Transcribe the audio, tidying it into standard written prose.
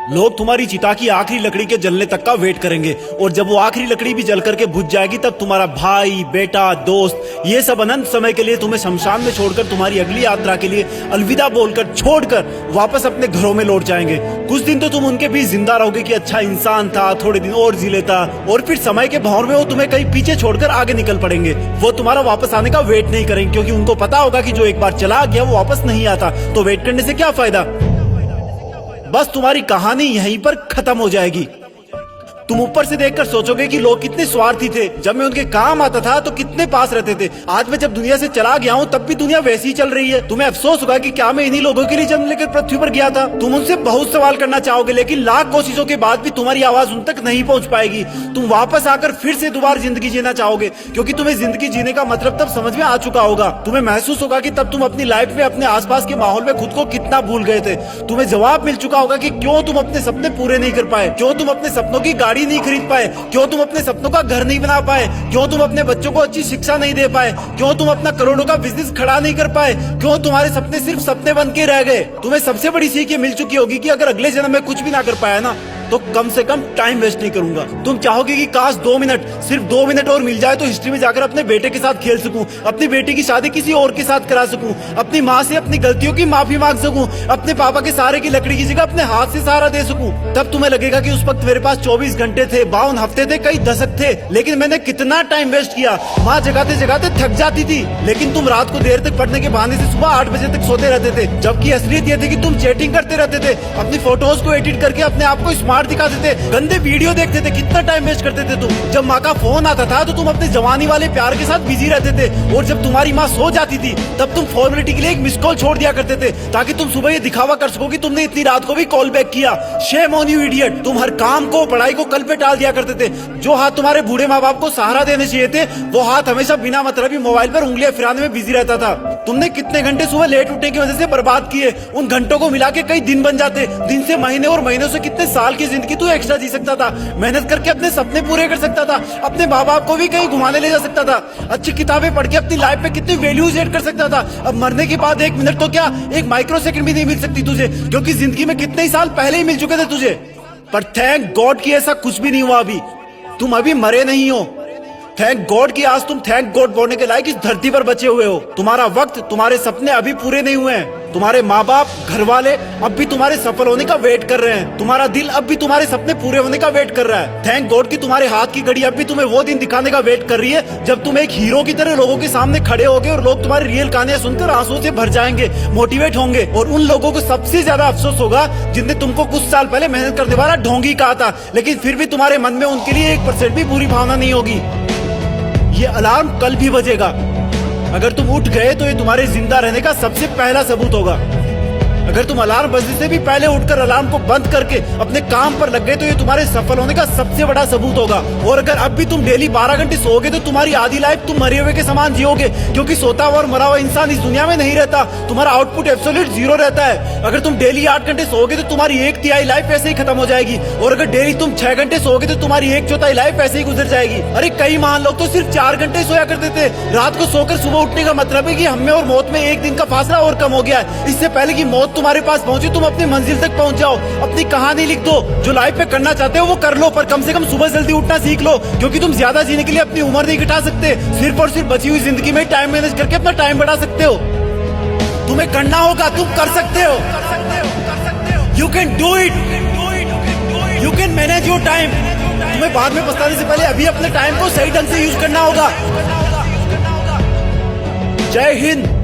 लोग तुम्हारी चिता की आखिरी लकड़ी के जलने तक का वेट करेंगे और जब वो आखिरी लकड़ी भी जल करके बुझ जाएगी तब तुम्हारा भाई, बेटा, दोस्त ये सब अनंत समय के लिए तुम्हें शमशान में छोड़कर तुम्हारी अगली यात्रा के लिए अलविदा बोलकर छोड़कर वापस अपने घरों में लौट जाएंगे। कुछ दिन तो तुम उनके बीच जिंदा रहोगे कि अच्छा इंसान था, थोड़े दिन और जी लेता, और फिर समय के भंवर में वो तुम्हें कहीं पीछे छोड़कर आगे निकल पड़ेंगे। वो तुम्हारा वापस आने का वेट नहीं करेंगे क्योंकि उनको पता होगा कि जो एक बार चला गया वो वापस नहीं आता, तो वेट करने से क्या फायदा। बस तुम्हारी कहानी यहीं पर खत्म हो जाएगी। तुम ऊपर से देखकर सोचोगे कि लोग कितने स्वार्थी थे, जब मैं उनके काम आता था तो कितने पास रहते थे। आज मैं जब दुनिया से चला गया हूँ तब भी दुनिया वैसी ही चल रही है। तुम्हें अफसोस होगा कि क्या मैं इन्हीं लोगों के लिए जन्म लेकर पृथ्वी पर गया था। तुम उनसे बहुत सवाल करना चाहोगे लेकिन लाख कोशिशों के बाद भी तुम्हारी आवाज उन तक नहीं पहुंच पाएगी। तुम वापस आकर फिर से दोबारा जिंदगी जीना चाहोगे क्योंकि तुम्हें जिंदगी जीने का मतलब तब समझ में आ चुका होगा। तुम्हें महसूस होगा कि तब तुम अपनी लाइफ में अपने आसपास के माहौल में खुद को कितना भूल गए थे। तुम्हें जवाब मिल चुका होगा कि क्यों तुम अपने सपने पूरे नहीं कर पाए, क्यों तुम अपने सपनों की गाड़ी नहीं खरीद पाए, क्यों तुम अपने सपनों का घर नहीं बना पाए, क्यों तुम अपने बच्चों को अच्छी शिक्षा नहीं दे पाए, क्यों तुम अपना करोड़ों का बिजनेस खड़ा नहीं कर पाए, क्यों तुम्हारे सपने सिर्फ सपने बन के रह गए। तुम्हें सबसे बड़ी सीख ये मिल चुकी होगी कि अगर अगले जन्म में कुछ भी ना कर पाया ना तो कम से कम टाइम वेस्ट नहीं करूंगा। तुम चाहोगे कि काश 2 मिनट, सिर्फ 2 मिनट और मिल जाए तो हिस्ट्री में जाकर अपने बेटे के साथ खेल सकूं, अपनी बेटी की शादी किसी और के साथ करा सकूं, अपनी माँ से अपनी गलतियों की माफी मांग सकूं, अपने पापा के सहारे की लकड़ी की जगह अपने हाथ से सहारा दे सकूं। तब तुम्हें लगेगा कि उस वक्त मेरे पास 24 घंटे थे, 52 हफ्ते थे, कई दशक थे, लेकिन मैंने कितना टाइम वेस्ट किया। माँ जगाते जगाते थक जाती थी लेकिन तुम रात को देर तक पढ़ने के बहाने से सुबह 8 बजे तक सोते रहते थे, जबकि असलियत ये थी कि तुम चैटिंग करते रहते थे, अपनी फोटोज को एडिट करके अपने आप को स्मार्ट दिखाते थे, गंदे वीडियो देखते थे। कितना टाइम वेस्ट करते थे तुम। जब माँ का फोन आता था तो तुम अपने जवानी वाले प्यार के साथ बिजी रहते थे और जब तुम्हारी माँ सो जाती थी तब तुम फॉर्मेलिटी के लिए एक मिस कॉल छोड़ दिया करते थे ताकि तुम सुबह ये दिखावा कर सको कि तुमने इतनी रात को भी कॉल बैक किया। Shame on you idiot. तुम हर काम को, पढ़ाई को कल पे टाल दिया करते थे। जो हाथ तुम्हारे बूढ़े माँ बाप को सहारा देने चाहिए थे वो हाथ हमेशा बिना मतलब ही मोबाइल पर उंगलियां फिराने में बिजी रहता था। तुमने कितने घंटे सुबह लेट उठने की वजह से बर्बाद किए। उन घंटों को मिला के कई दिन बन जाते। दिन से महीने और महीनों से कितने साल की जिंदगी तू एक्स्ट्रा जी सकता था। मेहनत करके अपने सपने पूरे कर सकता था, अपने माँ बाप को भी कहीं घुमाने ले जा सकता था, अच्छी किताबें पढ़ के अपनी लाइफ में कितनी वैल्यूज ऐड कर सकता था। अब मरने के बाद 1 मिनट तो क्या, 1 माइक्रो सेकंड भी नहीं मिल सकती तुझे क्योंकि जिंदगी में कितने ही साल पहले ही मिल चुके थे तुझे। पर थैंक गॉड कि ऐसा कुछ भी नहीं हुआ। अभी तुम अभी मरे नहीं हो। थैंक गॉड कि आज तुम थैंक गॉड बोलने के लायक इस धरती पर बचे हुए हो। तुम्हारा वक्त, तुम्हारे सपने अभी पूरे नहीं हुए हैं। तुम्हारे माँ बाप, घर वाले अब भी तुम्हारे सफल होने का वेट कर रहे हैं। तुम्हारा दिल अब भी तुम्हारे सपने पूरे होने का वेट कर रहा है। थैंक गॉड कि तुम्हारे हाथ की घड़ी अब भी तुम्हें वो दिन दिखाने का वेट कर रही है जब तुम एक हीरो की तरह लोगों के सामने खड़े होगे और लोग तुम्हारी रियल कहानियां सुनकर आंसुओं से भर जाएंगे, मोटिवेट होंगे। और उन लोगों को सबसे ज्यादा अफसोस होगा जिनने तुमको कुछ साल पहले मेहनत करने वाला ढोंगी कहा था, लेकिन फिर भी तुम्हारे मन में उनके लिए 1% भी बुरी भावना नहीं होगी। ये अलार्म कल भी बजेगा। अगर तुम उठ गए तो ये तुम्हारे जिंदा रहने का सबसे पहला सबूत होगा। अगर तुम अलार्म बजने से भी पहले उठकर अलार्म को बंद करके अपने काम पर लग गए तो ये तुम्हारे सफल होने का सबसे बड़ा सबूत होगा। और अगर अब भी तुम डेली 12 घंटे सोओगे तो तुम्हारी आधी लाइफ तुम मरे हुए के समान जियोगे क्योंकि सोता हुआ और मरा हुआ इंसान इस दुनिया में नहीं रहता। तुम्हारा आउटपुट एब्सोल्यूट 0 रहता है। अगर तुम डेली 8 घंटे सोओगे तो तुम्हारी 1/3 लाइफ ऐसे ही खत्म हो जाएगी और अगर डेली तुम 6 घंटे सोओगे तो तुम्हारी 1/4 लाइफ ऐसे ही गुजर जाएगी। अरे कई महान लोग तो सिर्फ 4 घंटे सोया करते थे। रात को सोकर सुबह उठने का मतलब है कि हमें और मौत में 1 दिन का फासला और कम हो गया है। इससे पहले कि मौत तुम्हारे पास पहुंचे तुम अपनी मंजिल तक पहुंच जाओ। अपनी कहानी लिख दो, जो लाइफ में करना चाहते हो वो कर लो, पर कम से कम सुबह जल्दी उठना सीख लो क्योंकि तुम ज्यादा जीने के लिए अपनी उम्र नहीं घटा सकते। सिर्फ और सिर्फ बची हुई जिंदगी में टाइम मैनेज करके अपना टाइम बढ़ा सकते हो। तुम्हें करना होगा, तुम कर सकते हो। You can do it, you can manage your time. तुम्हें बाद में पछताने से पहले अभी अपने टाइम को सही ढंग से यूज करना होगा। जय हिंद।